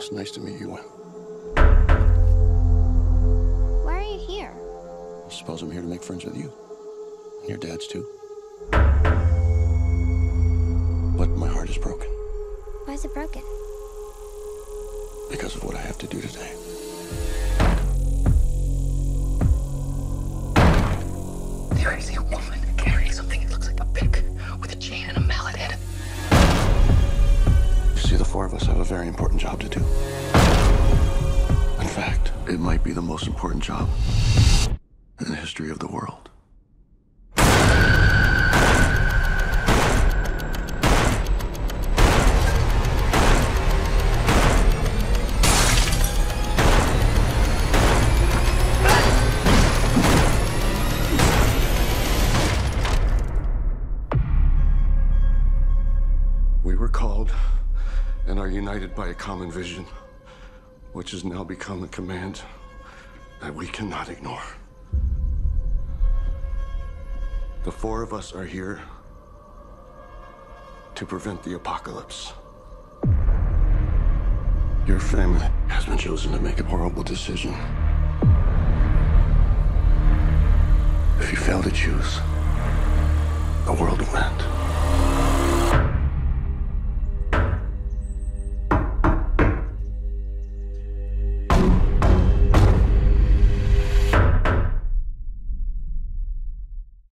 It's nice to meet you, Win. Why are you here? I suppose I'm here to make friends with you. And your dad's too. But my heart is broken. Why is it broken? Because of what I have to do today. There is a woman carrying something that looks like a pick with a chain and a mallet head. You see, the four of us have a very important job to do. In fact, it might be the most important job in the history of the world. We were called and are united by a common vision, which has now become a command that we cannot ignore. The four of us are here to prevent the apocalypse. Your family has been chosen to make a horrible decision. If you fail to choose, the world will end.